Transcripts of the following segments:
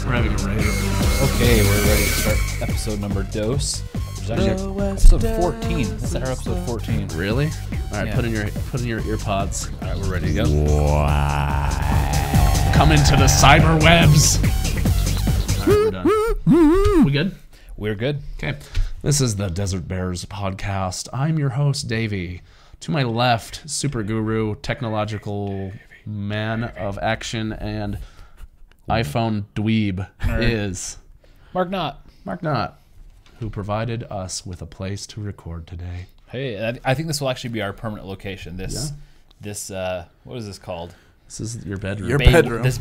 We're having a rave. Okay, we're ready to start episode number dos. There's actually episode 14. That's our episode 14. Really? All right, Yeah. put in your ear pods. All right, we're ready to go. Come into the cyber webs. All right, we're done. We good? We're good. Okay. This is the Desert Bears podcast. I'm your host, Davey. To my left, super guru, technological man of action, and iPhone dweeb is Mark Knott. Mark Knott, who provided us with a place to record today. Hey, I think this will actually be our permanent location. This, what is this called? This is your bedroom. Your bedroom. This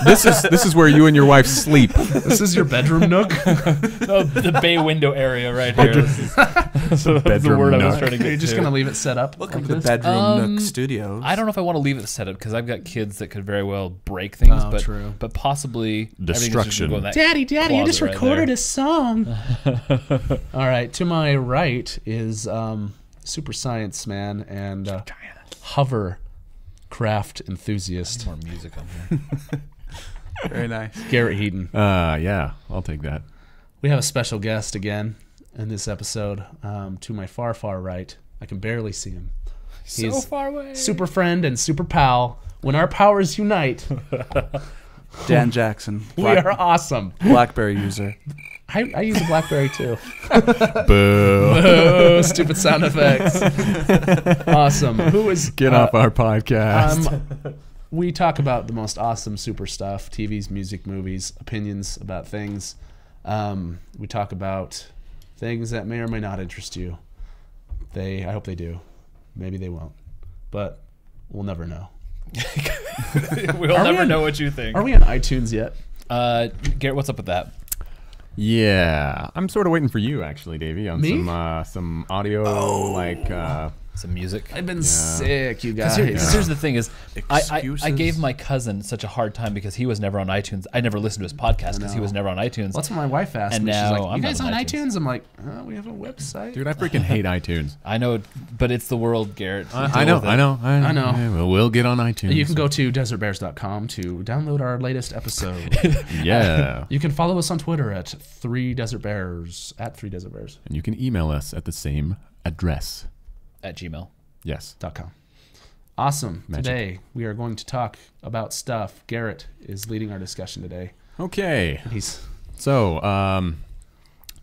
This is where you and your wife sleep. This is your bedroom nook? the bay window area right here. That's the Bedroom word I was nook. trying to get You're just to. going to leave it set up? Welcome like to the this? Bedroom Nook Studios. I don't know if I want to leave it set up because I've got kids that could very well break things, Oh, but true. but possibly Destruction. Daddy, you just recorded a a song. All right, to my right is super science man and hovercraft enthusiast more music on here. Very nice. Garit Heaton. Yeah, I'll take that. We have a special guest again in this episode. To my far, far right, I can barely see him. So He's far away. super friend and super pal. When our powers unite, Dan Jackson, we are awesome. BlackBerry user. I use a BlackBerry too. Boo. Oh, stupid sound effects. Awesome. Who is Get off our podcast. We talk about the most awesome super stuff: TVs, music, movies, opinions about things. We talk about things that may or may not interest you. I hope they do. Maybe they won't, but we'll never know. We'll never know what you think. Are we on iTunes yet? Garrett, what's up with that? Yeah, I'm sort of waiting for you, actually, Davey, on Me? some audio, Some music. I've been sick, you guys. Because here's the thing: is I Excuses? gave my cousin such a hard time because he was never on iTunes. I never listened to his podcast because he was never on iTunes. That's what my wife asked And me. She's now like, I'm "You guys not on on iTunes?" I'm like, "We have a website." Dude, I freaking hate iTunes. I know, but it's the world, Garrett. I know. I know. Well, we'll get on iTunes. You can go to desertbears.com to download our latest episode. Yeah. You can follow us on Twitter at 3desertbears, at 3desertbears.com. And you can email us at the same address. At Gmail. Yes. Awesome. Magic. Today, we are going to talk about stuff. Garrett is leading our discussion today. Okay. He's So,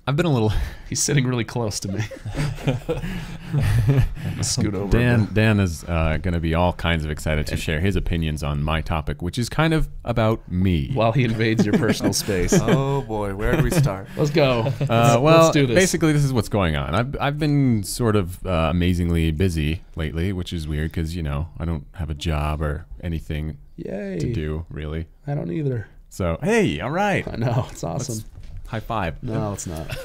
I've been a little... he's sitting really close to me. I'm gonna scoot over. Dan is going to be all kinds of excited to share his opinions on my topic, which is kind of about me. While he invades your personal space. Oh boy, where do we start? Let's go. Well, let's do this. basically, this is what's going on. I've been sort of amazingly busy lately, which is weird because, you know, I don't have a job or anything Yay. to do, really. I don't either. So, hey, all right. I know. It's awesome. High five. No, it's not.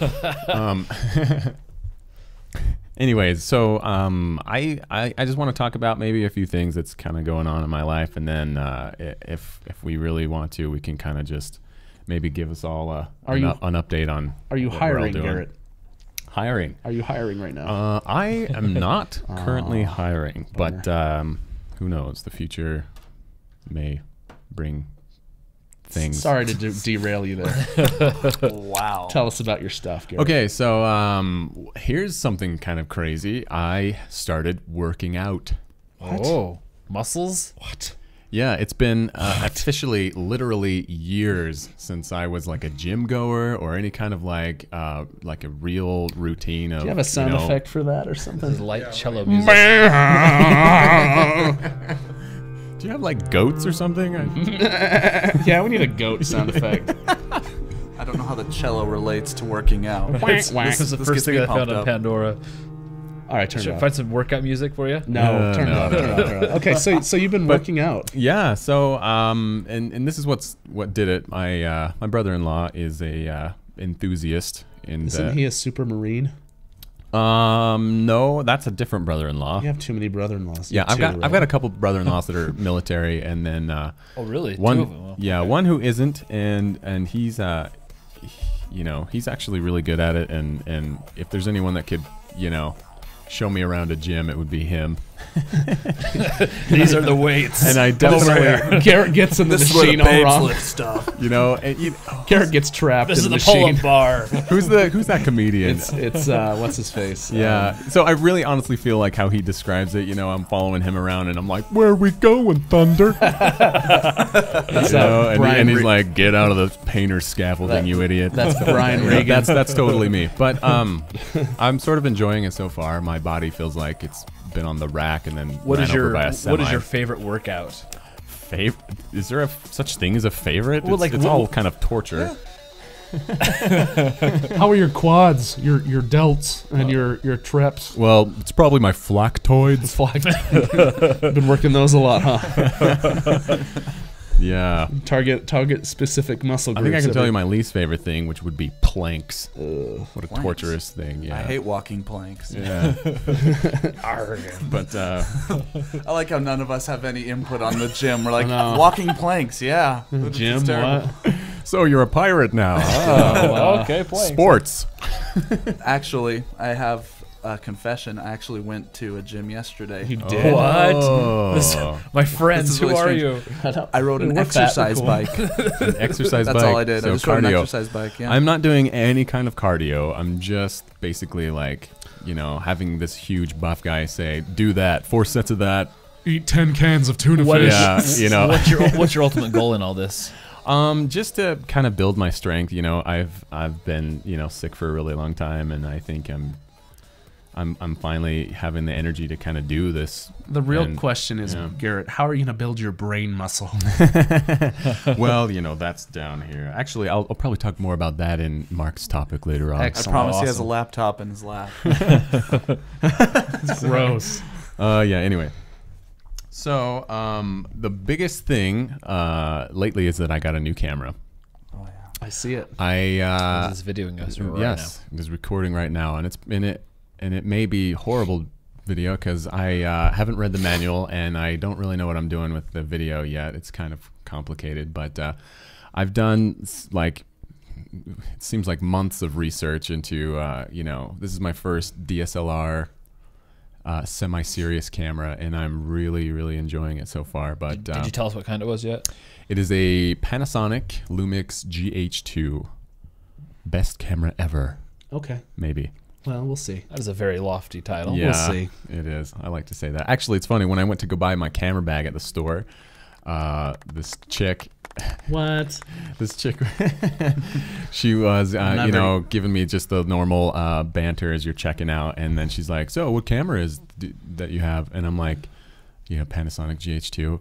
Anyways, so I just want to talk about maybe a few things that's kind of going on in my life, and then if we really want to, we can kind of just maybe give us all an update on. Are you what we're all hiring, doing. Garrett? Hiring? Are you hiring right now? I am not currently hiring, bummer. but who knows? The future may bring things. Sorry to derail you there. Wow. Tell us about your stuff, Garrett. Okay, so here's something kind of crazy. I started working out. What? Oh, muscles? What? Yeah, it's been officially, literally years since I was like a gym goer or any kind of like a real routine of. Do you have a sound effect for that or This is something? light cello music. Do you have like goats or something? Yeah, we need a goat sound effect. I don't know how the cello relates to working out. This This is the this first gets thing me I found pumped on up. Pandora. All right, turn Should it I off. find some workout music for you? No, turn it no, off. no, Turn it off. Turn it off. Okay, so you've been working out. Yeah. So and this is what did it. My brother-in-law is a enthusiast in Isn't he a super marine? No, that's a different brother-in-law. You have too many brother-in-laws. Yeah, I've got a couple brother-in-laws that are military, and then Oh, really? one, Two of them. Well, yeah, one who isn't, and he's he's actually really good at it, and if there's anyone that could show me around a gym, it would be him. These are the weights. And I definitely, Garrett gets in the This is where machine the all babes wrong. lift stuff. you know, Garrett gets trapped This in is the the machine. pull-up bar. who's that comedian? It's what's his face? Yeah. So I really honestly feel like how he describes it, you know, I'm following him around and I'm like, where are we going, Thunder? It's, You know, and he's Re- like, get out of the painter scaffolding, That- you idiot. That's Brian Yeah, Regan. that's totally me. But I'm sort of enjoying it so far. My body feels like it's been on the rack and then What ran is over your by a semi. What is your favorite workout? favorite? Is there such thing as a favorite? Well, it's like, it's what- all kind of torture. How are your quads, your delts, and your trips? Well, it's probably my flactoids. Been working those a lot, huh? Yeah. Target specific muscle I groups. think I can tell you my least favorite thing, which would be planks. What a Planks? torturous thing. Yeah. I hate walking planks. Yeah. But I like how none of us have any input on the gym. We're like, I know. walking planks, yeah. Jim, It's terrible. what? so you're a pirate now. Okay, playing. Sports. Actually, I have a confession. I actually went to a gym yesterday. You did? What? Oh. My friends, This is who really are strange. you? I rode an We're fat, we're exercise cool. bike. An exercise That's bike. all I did. So I just rode an cardio. exercise bike, yeah. I'm not doing any kind of cardio. I'm just basically like, you know, having this huge buff guy say, do that, 4 sets of that. Eat 10 cans of tuna What fish. is- Yeah, you know. What's your ultimate goal in all this? Just to kind of build my strength. You know, I've been, you know, sick for a really long time, and I think I'm finally having the energy to kind of do this. The real And, question is, yeah. Garrett, how are you going to build your brain muscle? Well, you know, that's down here. Actually, I'll probably talk more about that in Mark's topic later on. I Excellent. promise he has a Awesome. laptop in his lap. Gross. Yeah. Anyway, so the biggest thing lately is that I got a new camera. Oh, yeah. I see it. I This is videoing us right yes, it's recording right now, and it's in it, and it may be horrible video because I haven't read the manual and I don't really know what I'm doing with the video yet. It's kind of complicated, but I've done like, it seems like months of research into you know, this is my first DSLR semi-serious camera, and I'm really enjoying it so far. But Did you tell us what kind it was yet? it is a Panasonic Lumix GH2, best camera ever, Okay. maybe. Well, we'll see. That is a very lofty title. Yeah, see. it is. I like to say that. Actually, it's funny. When I went to go buy my camera bag at the store, this chick, she was, you know, giving me just the normal banter as you're checking out, and then she's like, "So, what camera is that you have?" And I'm like, "You know, Panasonic GH2,"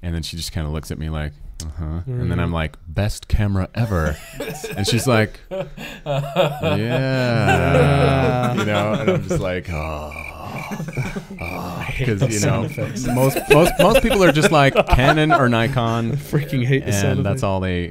and then she just kind of looks at me like, "Uh-huh," and then I'm like, "Best camera ever," and she's like, "Yeah," you know, and I'm just like, "Oh." Because you know, most people are just like Canon or Nikon, Freaking hate the sound and of that's it. all they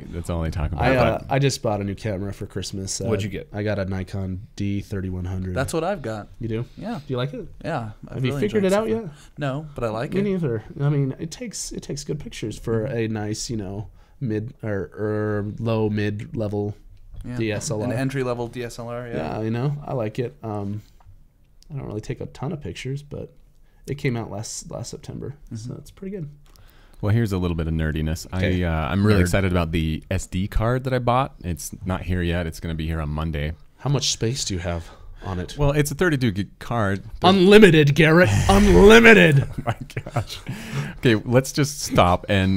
talk about. I just bought a new camera for Christmas. What'd you get? I got a Nikon D3100. That's what I've got. You do? Yeah. Do you like it? Yeah. Have you figured it out yet? No, but I like Me it. neither. I mean, it takes good pictures for a nice, you know, mid or low mid level Yeah. DSLR. An entry level DSLR, yeah. Yeah, you know, I like it. I don't really take a ton of pictures, but it came out last September, so it's pretty good. Well, here's a little bit of nerdiness. Okay. I'm really Nerd. excited about the SD card that I bought. It's not here yet. It's going to be here on Monday. How much space do you have on it? Well, it's a 32 gig card. Unlimited, Garrett. Unlimited. Oh my gosh. Okay, let's just stop and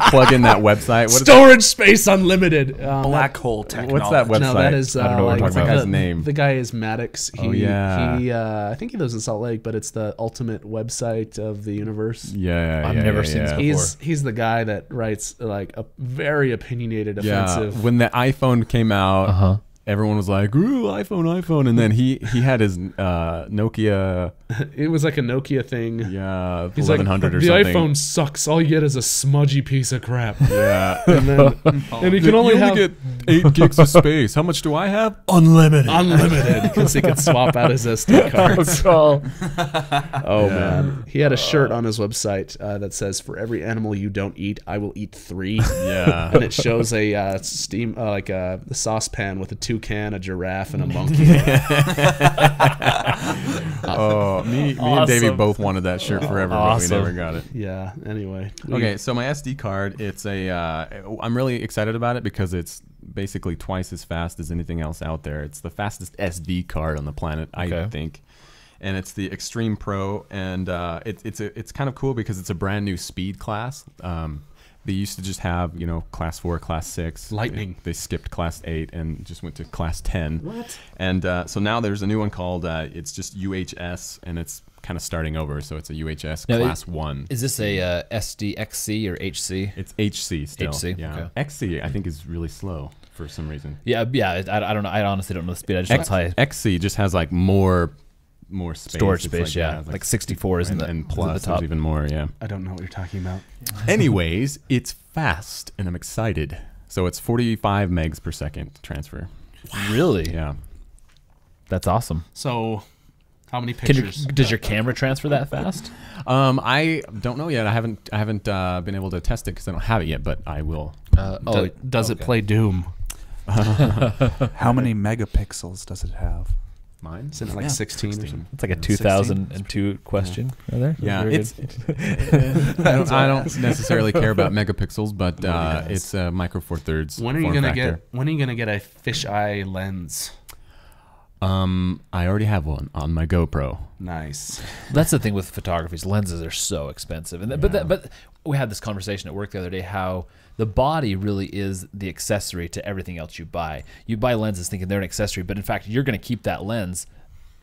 plug in that website. What is Storage space unlimited. Black hole technology. What's that website? No, that is I don't know what like we're talking about. the His name. The guy is Maddox. Oh, yeah. He I think he lives in Salt Lake, but it's the ultimate website of the universe. Yeah, I've never seen this before. He's the guy that writes like a very opinionated, offensive. Yeah, when the iPhone came out, everyone was like, "Ooh, iPhone!" And then he had his Nokia, It was like a Nokia thing. yeah, He's like, 1100 or the something. iPhone sucks. All you get is a smudgy piece of crap. Yeah, And then, and you can only have get 8 gigs of space. How much do I have? Unlimited. Unlimited, because he could swap out his SD cards. Oh man, he had a shirt on his website that says, "For every animal you don't eat, I will eat 3." Yeah. And it shows a steam a saucepan with a toucan, a giraffe, and a monkey. Oh, me and Davey both wanted that shirt forever, but we never got it. Yeah. Anyway. Okay, so my SD card, it's I'm really excited about it because it's basically twice as fast as anything else out there. It's the fastest SD card on the planet, I think. And it's the Extreme Pro, and it's kind of cool because it's a brand new speed class. They used to just have, class 4, class 6. Lightning. They skipped class 8 and just went to class 10. What? And so now there's a new one called, it's just UHS, and it's kind of starting over. So it's a UHS class 1. Is this a SDXC or HC? It's HC still. HC, Yeah. okay. XC, I think, is really slow for some reason. Yeah. I don't know. I honestly don't know the speed. I just know it's high. XC just has like more space. Storage It's space, like, like 64 is in the and is at plus the top. there's even more. Yeah. I don't know what you're talking about. Anyways, it's fast and I'm excited. So it's 45 megs per second transfer. Really? Yeah. That's awesome. So, how many pictures? Does your camera transfer that fast? I don't know yet. I haven't been able to test it because I don't have it yet, but I will. Does it play Doom? How many megapixels does it have? Mine? Isn't it like 16 or something? It's like a 2002 question. Right there. Yeah, Very it's. good. I don't necessarily care about megapixels, but it's a micro four thirds. When are you gonna get? When are you gonna get a fisheye lens? I already have one on my GoPro. Nice. That's the thing with photography. Lenses are so expensive, and but we had this conversation at work the other day how the body really is the accessory to everything else you buy. You buy lenses thinking they're an accessory, but in fact, you're going to keep that lens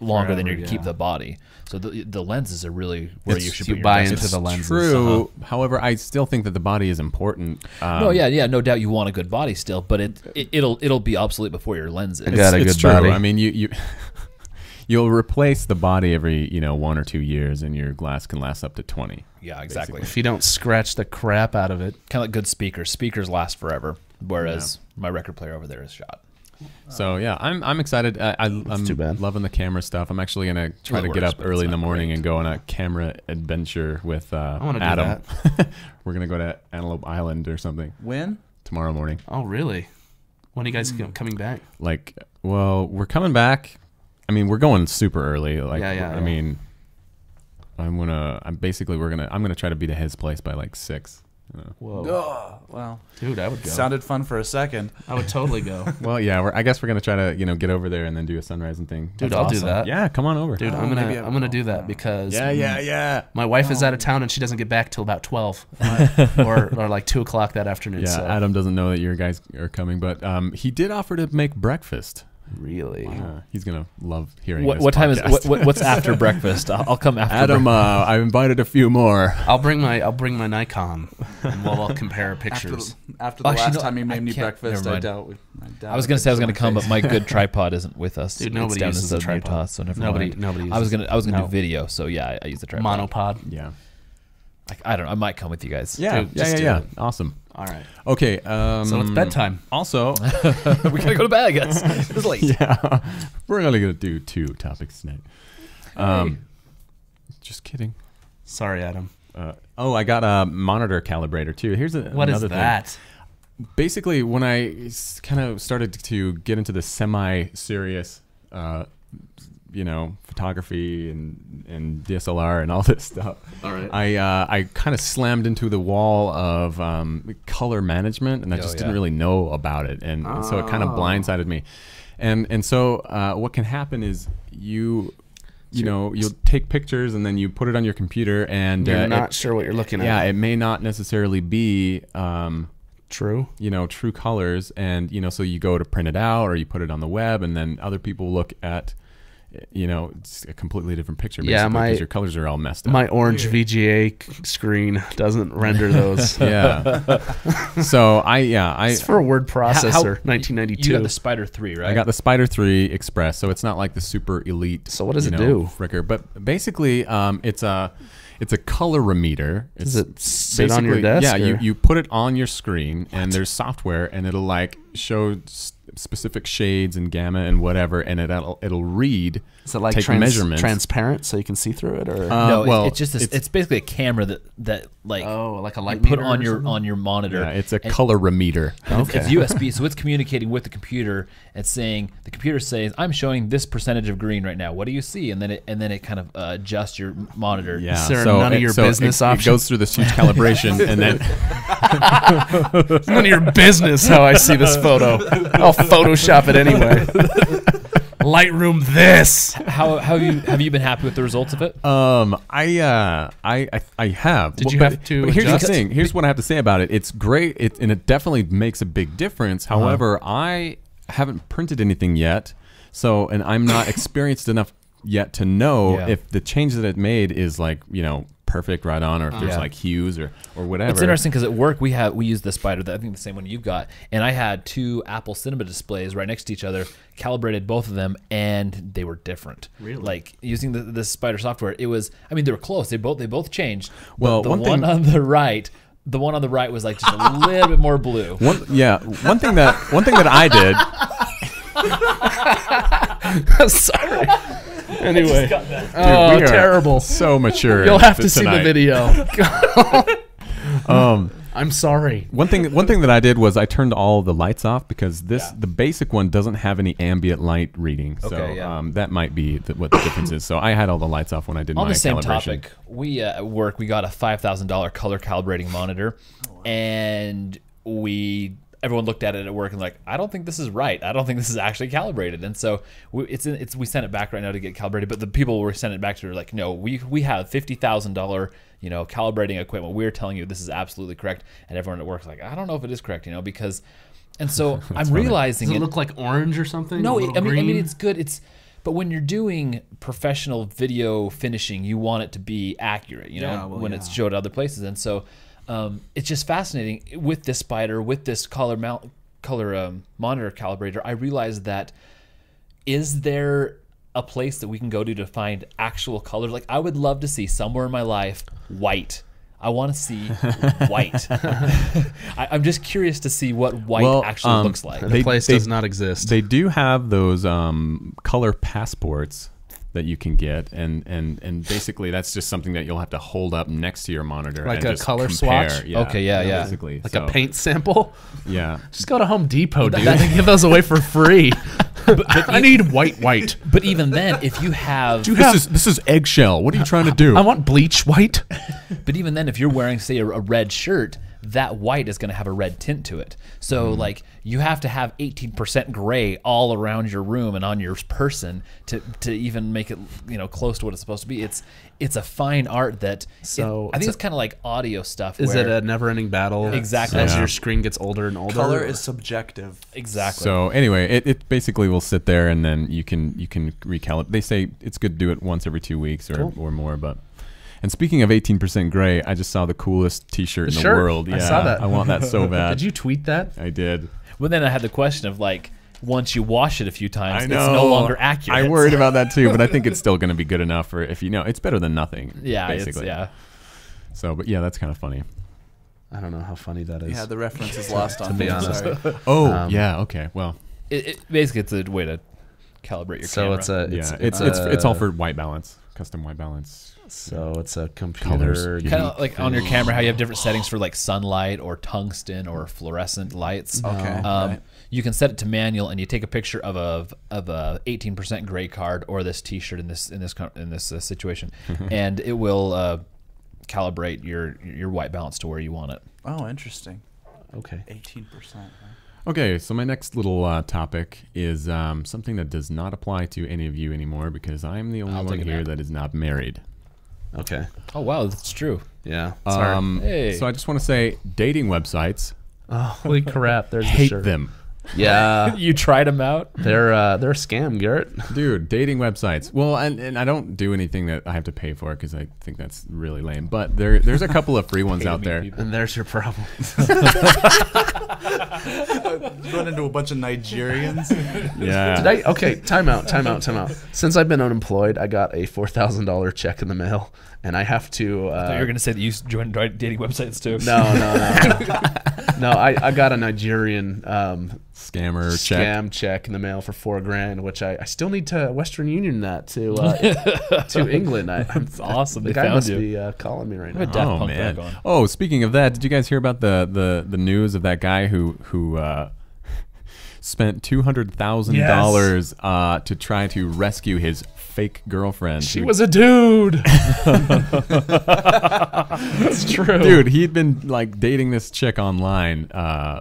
longer than you're going to keep the body. So the lenses are really where you should put your buy investment. into the lenses. True. However, I still think that the body is important. No doubt you want a good body still, but it'll be obsolete before your lens is. It's true. Body. I mean, you'll replace the body every 1 or 2 years, and your glass can last up to 20. Yeah, exactly. If you don't scratch the crap out of it. Kind of like good speakers. Speakers last forever, whereas my record player over there is shot. So yeah, I'm excited. I'm loving the camera stuff. I'm actually gonna try to get up early in the morning and go on a camera adventure with Adam. We're gonna go to Antelope Island or something. When? Tomorrow morning. Oh really? When are you guys coming back? We're coming back. I mean, we're going super early. I mean, I'm gonna try to be to his place by like 6. Whoa. Oh, well, dude, I would go. Sounded fun for a second. I would totally go. Well, yeah, I guess we're gonna try to get over there and then do a sunrise and thing. Dude, I'll do that. Yeah, come on over. Dude, I'm gonna do that because my wife is out of town and she doesn't get back till about 12 or like 2 o'clock that afternoon. Yeah, so. Adam doesn't know that your guys are coming, but he did offer to make breakfast. Really? He's gonna love hearing. What time is what's after breakfast? I'll come after. Adam, I've invited a few more. I'll bring my Nikon, and we'll all compare pictures. After the last time he made me breakfast, I doubt. I was gonna say I was gonna come, but my good tripod isn't with us. Dude, nobody uses a tripod. Utah, so never Nobody mind. I was gonna do video, so yeah, I use the tripod. Monopod. Yeah. I don't know. I might come with you guys. Yeah, Dude, yeah. Awesome. All right. Okay. So it's bedtime. Also, we gotta go to bed, I guess. It's late. Yeah, we're only gonna do 2 topics tonight. Just kidding. Sorry, Adam. I got a monitor calibrator too. Here's another What is thing. that? Basically, when I kind of started to get into the semi-serious, photography and DSLR and all this stuff, All right. I kind of slammed into the wall of color management, and I just didn't really know about it, and so it kind of blindsided me. And so what can happen is you'll take pictures and then you put it on your computer, and you're not sure what you're looking at. Yeah, it may not necessarily be true. True colors, and so you go to print it out or you put it on the web, and then other people look at it's a completely different picture. Yeah, because your colors are all messed up. My orange VGA screen doesn't render those. Yeah. So it's for a word processor. 1992. You got the Spider 3, right? I got the Spider 3 Express, so it's not like the super elite. So what does it do? Fricker, but basically, It's a colorimeter. Does It's it sit on your basically- desk? Yeah, or- you put it on your screen, and there's software, and it'll like show specific shades and gamma and whatever, and it'll read. Is it like take measurements. transparent so you can see through it, or No, well, it's just it's basically a camera that like like a you light put meter on or your something? monitor. Yeah, it's a And- colorimeter. and Okay. It's USB, so it's communicating with the computer. It's saying the computer says, "I'm showing this percentage of green right now. What do you see?" And then it kind of adjusts your monitor. Yeah, Is there none of your business it option? goes through this huge calibration, and then It's none of your business how I see this photo. I'll Photoshop it anyway. Lightroom this. How have you been happy with the results of it? I have. Did you But- have to but here's adjust? the thing. Here's what I have to say about it. It's great, and it definitely makes a big difference. However, I haven't printed anything yet, and I'm not experienced enough yet to know Yeah. if the change that it made is like perfect right on, or if there's Yeah. like hues or whatever. It's interesting because at work we use the Spider, I think the same one you've got, and I had two Apple Cinema displays right next to each other, calibrated both of them, and they were different. Really? Like using the Spider software, it was. I mean, they were close. They both changed. But Well, the one one thing- on the right. The one on the right was like just a little bit more blue. One thing that I did. Sorry. Anyway, Dude, oh, we are terrible. So mature. You'll have to see the tonight. video. I'm sorry. One thing that I did was I turned all the lights off because the basic one doesn't have any ambient light reading. So Okay, yeah. that might be what the difference is. So I had all the lights off when I did On my the same calibration. topic, we at work we got a $5,000 color calibrating monitor, and everyone looked at it at work and like, I don't think this is right. I don't think this is actually calibrated. And so we sent it back right now to get calibrated. But the people we're sending it back to are like, no, we have $50,000 calibrating equipment. We're telling you this is absolutely correct. And everyone at work's like, I don't know if it is correct, because. And so I'm realizing Does it look like orange or something? No, A little I mean green? it's good. But when you're doing professional video finishing, you want it to be accurate, when it's showed other places. And so it's just fascinating with this Spider, with this color monitor calibrator. I realized that is there a place that we can go to find actual colors? Like I would love to see somewhere in my life white. I want to see white. I'm just curious to see what white actually looks like. The place does not exist. They do have those color passports that you can get, and basically that's just something that you'll have to hold up next to your monitor, Like and a just color compare. swatch? Okay, yeah. Basically, Like a paint sample? Yeah. Just go to Home Depot, dude. They give those away for free. I need white. But even then, if you have, This is eggshell. What are you trying to do? I want bleach white. but even then, if you're wearing, say, a red shirt, that white is going to have a red tint to it. So, like, you have to have 18% gray all around your room and on your person to even make it, close to what it's supposed to be. It's a fine art that. So I think it's kind of like audio stuff. Is where, it a never-ending battle? Exactly. As Yeah. your screen gets older and older. Color is subjective. Exactly. So anyway, it basically will sit there, and then you can recalibrate. They say it's good to do it once every 2 weeks or more. But and speaking of 18% gray, I just saw the coolest T-shirt in the shirt? world. I saw that. I want that so bad. Did you tweet that? I did. But then I had the question of like, once you wash it a few times, I it's know. no longer accurate. I worried about that too, but I think it's still going to be good enough for if it's better than nothing. Yeah, basically. So, but yeah, that's kind of funny. I don't know how funny that is. Yeah, the reference is lost on be me. honest. Sorry. Oh, yeah. Okay. Well, Basically, it's a way to calibrate your camera. it's all for white balance, custom white balance. So it's a computer. Colors. Kind of like on your camera, how you have different settings for like sunlight or tungsten or fluorescent lights. Okay. Right. You can set it to manual, and you take a picture of a 18% gray card or this T-shirt in this situation, and it will calibrate your white balance to where you want it. Oh, interesting. Okay. 18%. Huh? Okay, so my next little topic is something that does not apply to any of you anymore because I'm the only I'll one take a here nap. that is not married. Okay. Oh wow, that's true. Yeah. Sorry. Hey. So I just want to say, dating websites, Holy crap! There's the hate shirt. them. Yeah, You tried them out? they're a scam, Garrett. Dude, dating websites. Well, and I don't do anything that I have to pay for because I think that's really lame. But there's a couple of free ones out there. And there's your problem. Run into a bunch of Nigerians. Yeah. Okay, time out. Since I've been unemployed, I got a $4,000 check in the mail, and I have to. I thought you were going to say that you joined dating websites too. No. No, I got a Nigerian Scammer scam check in the mail for $4,000, which I still need to Western Union that to to England. That's awesome. The They guy found must you. be calling me right What now. Daft Oh Punk man. back on. Oh, speaking of that, did you guys hear about the news of that guy who spent $200,000 to try to rescue his fake girlfriend? She was a dude. That's true, Dude, he'd been like dating this chick online,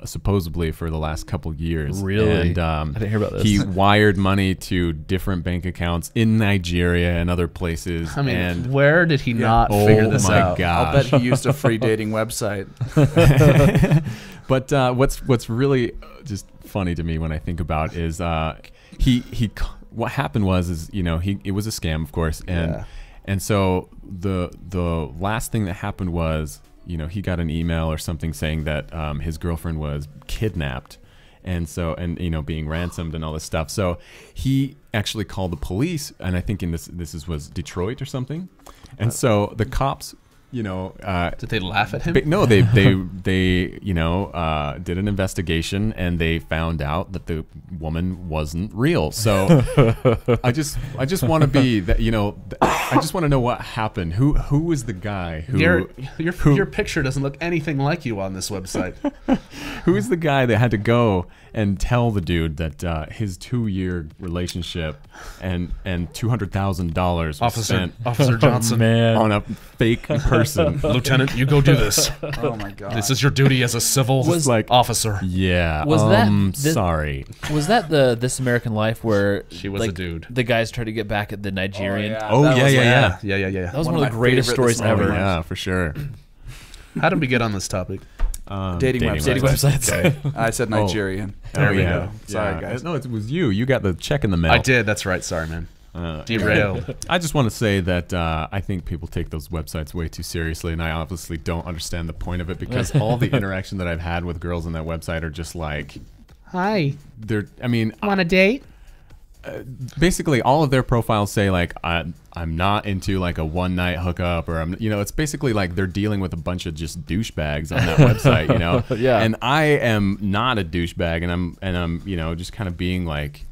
supposedly for the last couple years. Really? And I didn't hear about this. he wired money to different bank accounts in Nigeria and other places. I mean, and where did he not oh figure this my out? God. I'll bet he used a free dating website. But what's really just funny to me when I think about is what happened was it was a scam, of course, and so the last thing that happened was he got an email or something saying that his girlfriend was kidnapped, and being ransomed and all this stuff. So he actually called the police, and I think was Detroit or something, and so the cops. Did Did they laugh at him? No, they did an investigation and they found out that the woman wasn't real. So I just want to be that I just want to know what happened. Who was the guy who Your picture doesn't look anything like you on this website. who is the guy that had to go and tell the dude that his 2-year relationship and $200,000 was spent Officer Johnson. Man. on a fake person? Lieutenant, you go do this. Oh my god. This is your duty as a civil officer. Yeah. Was sorry. Was that the This American Life where She was a dude. The guys tried to get back at the Nigerian? Oh, That was yeah. Yeah. That was One one of of the my greatest favorite stories This ever. American Yeah, for sure. How did we get on this topic? Dating websites. Dating websites. Okay. I said Nigerian. There we yeah. go. Sorry, guys. No, it was you. You got the check in the mail. I did. That's right. Sorry, man. Derailed. I just want to say that I think people take those websites way too seriously, and I obviously don't understand the point of it because all the interaction that I've had with girls on that website are just like, Hi. Want a date? basically all of their profiles say like I'm not into like a one night hookup, or it's basically like they're dealing with a bunch of just douchebags on that website, Yeah. And I am not a douchebag, and I'm just kind of being like,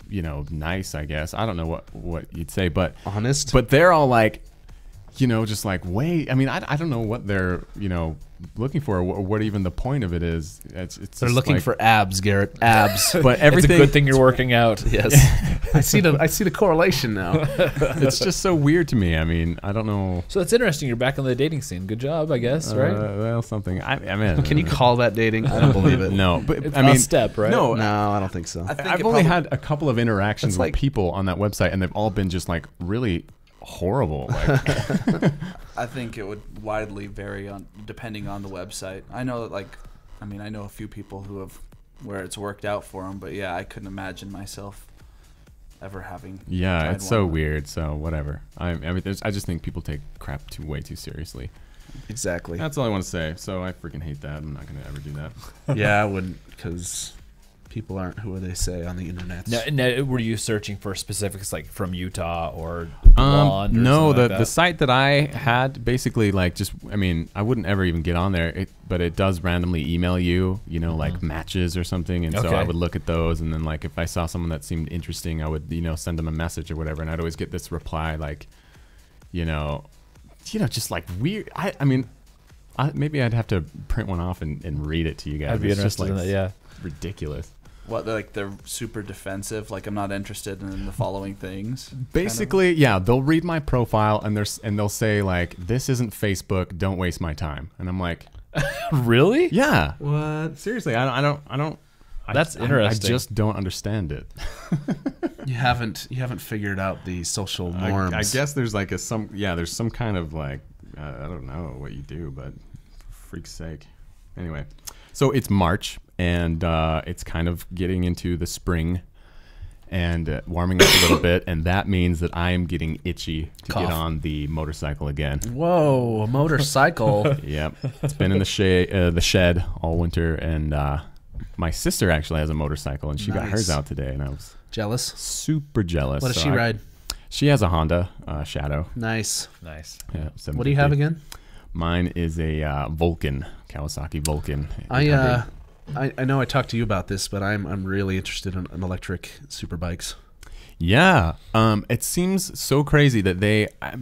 nice, I guess. I don't know what you'd say, but Honest. But they're all like, just like, wait. I mean, I don't know what they're looking for, or what even the point of it is. It's They're just looking like, for abs, Garrett. Abs. but It's a everything. good thing you're working out. Yes. I see the correlation now. It's just so weird to me. I mean, I don't know. So it's interesting. You're back on the dating scene. Good job, I guess. Right? Well, something. I mean, Can you call that dating? I don't believe it. No, but It's I mean, a step, right? No, No, I don't think so. I think I've it only probably- had a couple of interactions It's with like- people on that website, and they've all been just like really horrible. Like, I think it would widely vary depending on the website. I know that I know a few people where it's worked out for them, but yeah, I couldn't imagine myself ever having. yeah, tried it's so one. weird. So whatever. I just think people take crap way too seriously. Exactly. That's all I want to say. So I freaking hate that. I'm not gonna ever do that. Yeah, I wouldn't, because people aren't who they say on the internet. Now, were you searching for specifics like from Utah or blonde? Or No, something like the that? site that I had basically I wouldn't ever even get on there, but it does randomly email you, like matches or something, and so Okay. I would look at those, and then like if I saw someone that seemed interesting, I would send them a message or whatever, and I'd always get this reply like, just like weird. I mean, maybe I'd have to print one off and read it to you guys. I'd be It's just interested like in that. Yeah. ridiculous. What, they're super defensive? Like, I'm not interested in the following things. Basically, yeah, they'll read my profile and they'll say like, "This isn't Facebook. Don't waste my time." And I'm like, Really? "Yeah, What? seriously, I don't." That's interesting. I just don't understand it. You haven't figured out the social norms. I guess there's like there's some kind of like I don't know what you do, but for freak's sake. Anyway, so it's March, and it's kind of getting into the spring and warming up a little bit, and that means that I am getting itchy to get on the motorcycle again. Whoa, a motorcycle. Yep, it's been in the shed all winter, and my sister actually has a motorcycle, and she got hers out today, and I was jealous. Super jealous. What does she ride? She has a Honda Shadow. Nice. Yeah, what do you have again? Mine is a Vulcan, Kawasaki Vulcan. I know I talked to you about this, but I'm really interested in electric super bikes. Yeah, it seems so crazy that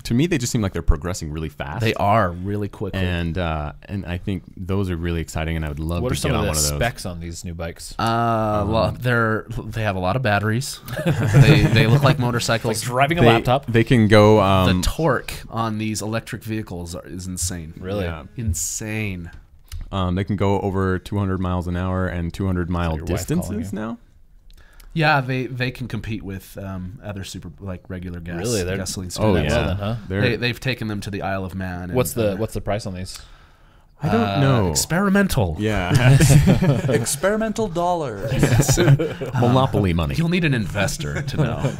to me, they just seem like they're progressing really fast. They are really quickly, and I think those are really exciting, and I would love to get on one of those. What are some of the specs on these new bikes? They have a lot of batteries. they look like motorcycles. Like driving a laptop. They can go. The torque on these electric vehicles is insane. Really, insane. They can go over 200 miles an hour and 200-mile distances now. Yeah, they can compete with other regular gasoline. Oh yeah, well then, huh? They've taken them to the Isle of Man. What's the price on these? I don't know. Experimental. Yeah. Experimental dollars. Yes. Monopoly money. You'll need an investor to know.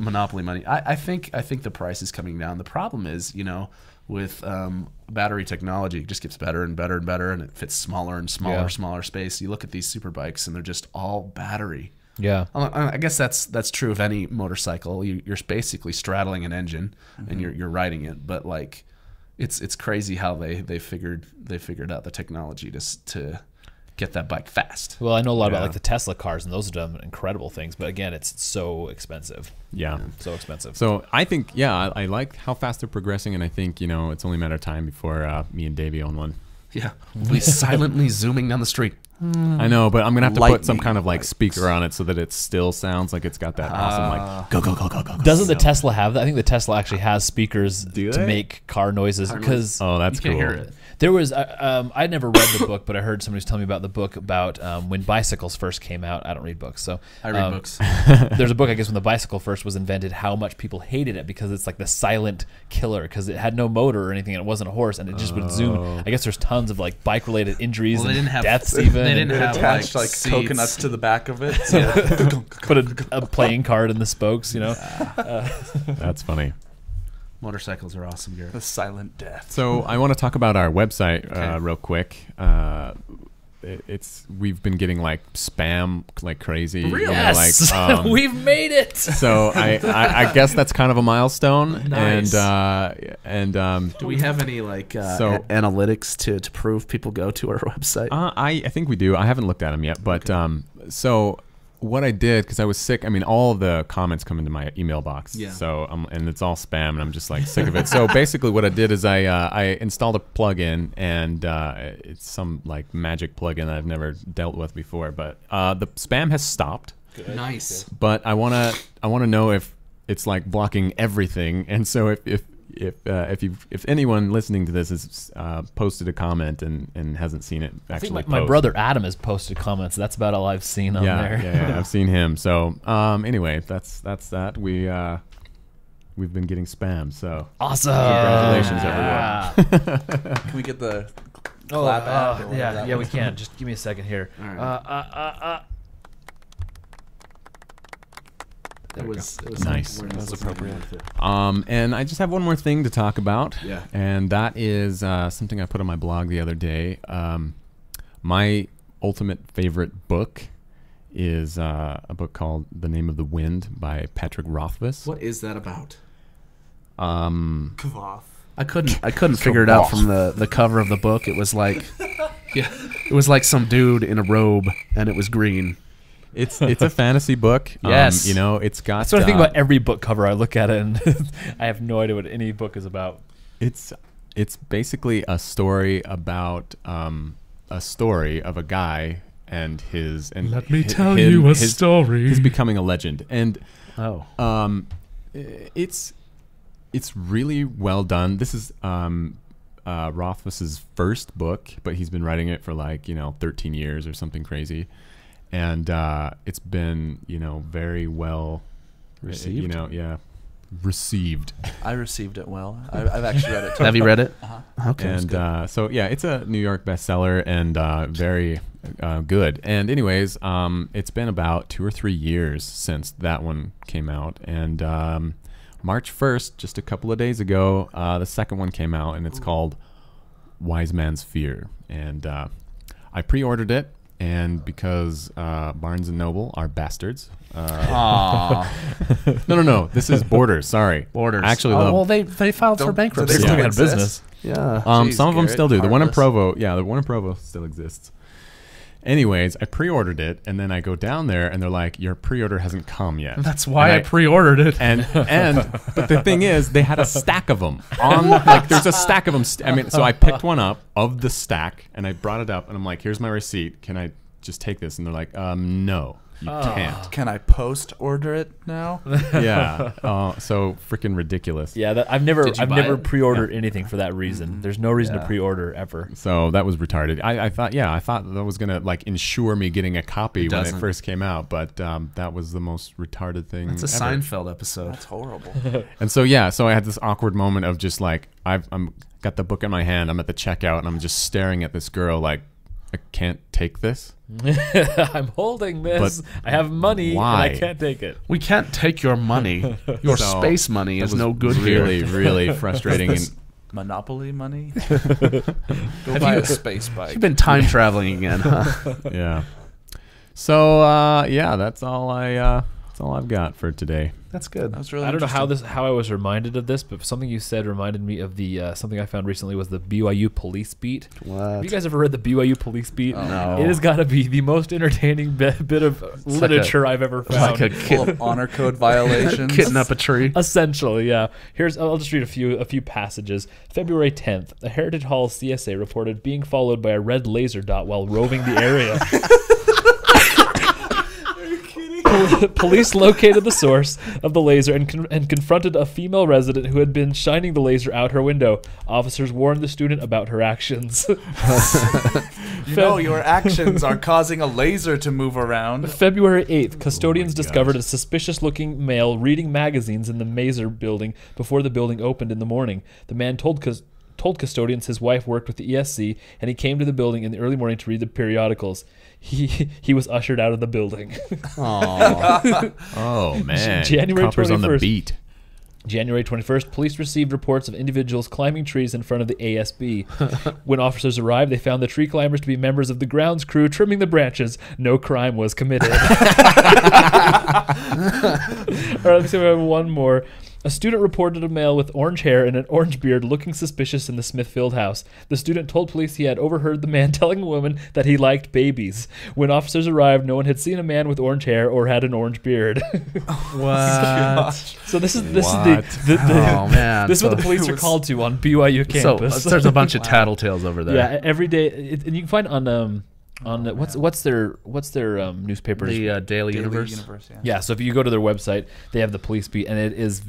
Monopoly money. I think the price is coming down. The problem is, with battery technology, it just gets better and better and better, and it fits smaller and smaller space. You look at these super bikes, and they're just all battery. Yeah, I guess that's true of any motorcycle. You're basically straddling an engine, and you're riding it. But like, it's crazy how they figured out the technology to get that bike fast. Well, I know a lot about like the Tesla cars, and those have done incredible things. But again, it's so expensive. Yeah, so expensive. So I think I like how fast they're progressing, and I think it's only a matter of time before me and Davey own one. Yeah, we'll be silently zooming down the street. I know, but I'm gonna have to put some kind of like speaker on it so that it still sounds like it's got that awesome like go go go go go. Doesn't the Tesla have that? I think the Tesla actually has speakers to make car noises because that's cool. You can't hear it. There was I'd never read the book, but I heard somebody was telling me about the book about when bicycles first came out. I don't read books, so I read books. There's a book, I guess, when the bicycle first was invented, how much people hated it because it's like the silent killer because it had no motor or anything and it wasn't a horse and it just would zoom. I guess there's tons of like bike related injuries and deaths even. They didn't have attached like coconuts to the back of it. So put a playing card in the spokes. That's funny. Motorcycles are awesome, Garrett. The silent death. So I want to talk about our website real quick. We've been getting like spam like crazy. Really? Yes, we've made it. So I guess that's kind of a milestone. Nice. And do we have any like analytics to prove people go to our website? I think we do. I haven't looked at them yet, but so. What I did, because I was sick, all of the comments come into my email box. Yeah. So and it's all spam, and I'm just like sick of it. So basically, what I did is I installed a plugin, and it's some like magic plugin that I've never dealt with before. But the spam has stopped. Good. Nice. But I wanna know if it's like blocking everything, and so if anyone listening to this has posted a comment and hasn't seen it actually, I think my brother Adam has posted comments. That's about all I've seen on there. Yeah, I've seen him. So anyway, that's that. We've been getting spam. So awesome! Congratulations, everyone. Can we get the clap ad? Yeah, we can. Just give me a second here. All right. It was nice. That was appropriate. And I just have one more thing to talk about. Yeah. And that is something I put on my blog the other day. My ultimate favorite book is a book called The Name of the Wind by Patrick Rothfuss. What is that about? Kvoth. I couldn't figure it out from the cover of the book. It was like it was like some dude in a robe and it was green. It's a fantasy book. Yes. It's got. That's what I think about every book cover. I look at it and I have no idea what any book is about. It's basically a story about a story of a guy and his and let me tell you a story. He's becoming a legend, and it's really well done. This is Rothfuss's first book, but he's been writing it for 13 years or something crazy. And it's been, very well received. received. I received it well. I've actually read it too. Have you read it? Uh-huh. Okay. And so yeah, it's a New York bestseller and very good. And anyways, it's been about 2 or 3 years since that one came out, and March 1st, just a couple of days ago, the second one came out, and it's called Wise Man's Fear. And I pre-ordered it, and because Barnes & Noble are bastards. No. This is Borders. Sorry. Borders. Actually, well, they filed for Don't- bankruptcy. do they Still still got exist? business. Yeah. Jeez, some of them Garit, still do. The one in heartless. Provo, yeah, the one in Provo still exists. Anyways, I pre-ordered it, and then I go down there, and they're like, "Your pre-order hasn't come yet." That's why And I pre-ordered it. and but the thing is, they had a stack of them on. Like, there's a stack of them. So I picked one up of the stack, and I brought it up, and I'm like, "Here's my receipt. Can I just take this?" And they're like, "No, you can't." Can I post order it now? Yeah. So freaking ridiculous. Yeah, I've never Did you buy it? pre-ordered anything for that reason. There's no reason to Yeah. pre-order ever. So that was retarded. I thought that was gonna like ensure me getting a copy when it doesn't. first came out, but that was the most retarded thing. It's a ever. Seinfeld episode. That's horrible. And so so I had this awkward moment of just like I'm got the book in my hand. I'm at the checkout, and I'm just staring at this girl like, I can't take this. I'm holding this. But I have money, why? and I can't take it. We can't take your money. Your So, space money That is was no good really, here. really frustrating. Is this And Monopoly money? Go buy a space bike. You've been time traveling again, huh? yeah. So that's all I've got for today. That's good. That was really I don't know interesting. how I was reminded of this, but something you said reminded me of the something I found recently was the BYU police beat. What? Have you guys ever read the BYU police beat? No. It has got to be the most entertaining bit of literature I've ever found. like a Full of honor code violations. Kitten up a tree. Essentially, yeah. I'll just read a few passages. February 10th, a Heritage Hall CSA reported being followed by a red laser dot while roving the area. Police located the source of the laser and confronted a female resident who had been shining the laser out her window. Officers warned the student about her actions. You know, your actions are causing a laser to move around. February 8th, custodians gosh. discovered a suspicious-looking male reading magazines in the Mazer building before the building opened in the morning. The man told custodians his wife worked with the ESC, and he came to the building in the early morning to read the periodicals. He was ushered out of the building. Aww. Oh man, January Coppers on the 21st. beat. January 21st, police received reports of individuals climbing trees in front of the ASB. When officers arrived, they found the tree climbers to be members of the grounds crew trimming the branches. No crime was committed. All right, let's see if we have one more. A student reported a male with orange hair and an orange beard looking suspicious in the Smithfield house. The student told police he had overheard the man telling a woman that he liked babies. When officers arrived, no one had seen a man with orange hair or had an orange beard. What? So this is What? Oh man. this is what So- the police are called to on BYU So campus. there's a bunch of tattletales over there. yeah, every day, and you can find on what's their newspapers? The Daily Universe. Yeah. Yeah, so if you go to their website, they have the police beat, and it is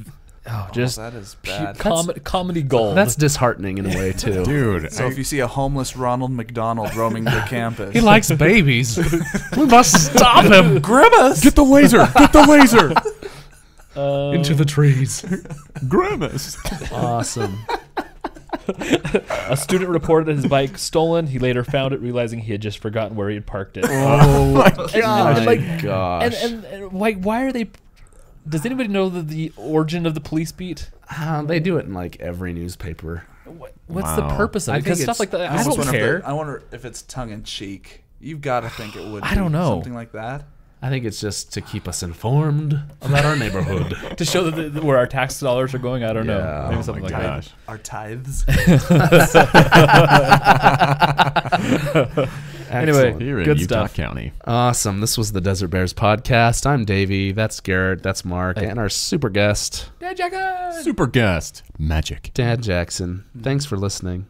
just that is pure bad. comedy gold. That's disheartening in a way too. Dude, So if you see a homeless Ronald McDonald roaming the campus, He likes babies. We must stop him. Grimace. get the laser! Get the laser! Into the trees. Grimace. Awesome. A student reported his bike stolen. He later found it, realizing he had just forgotten where he had parked it. Oh my And, gosh. and why are they? Does anybody know the origin of the police beat? They do it in like every newspaper. What's the Wow. purpose of I it? Because think stuff like it's- that, I I almost don't wonder care. I wonder if it's tongue in cheek. You've got to think it would. I don't be know. Something like that. I think it's just to keep us informed about our neighborhood. To show that where our tax dollars are going, I don't know. Yeah. Maybe Oh something my like gosh. Our tithes. Anyway, Here in good Utah stuff. County. Awesome. This was the Desert Bears podcast. I'm Davey. That's Garrett. That's Mark. And our super guest, that. Super guest. Magic. Dad Jackson. Thanks for listening.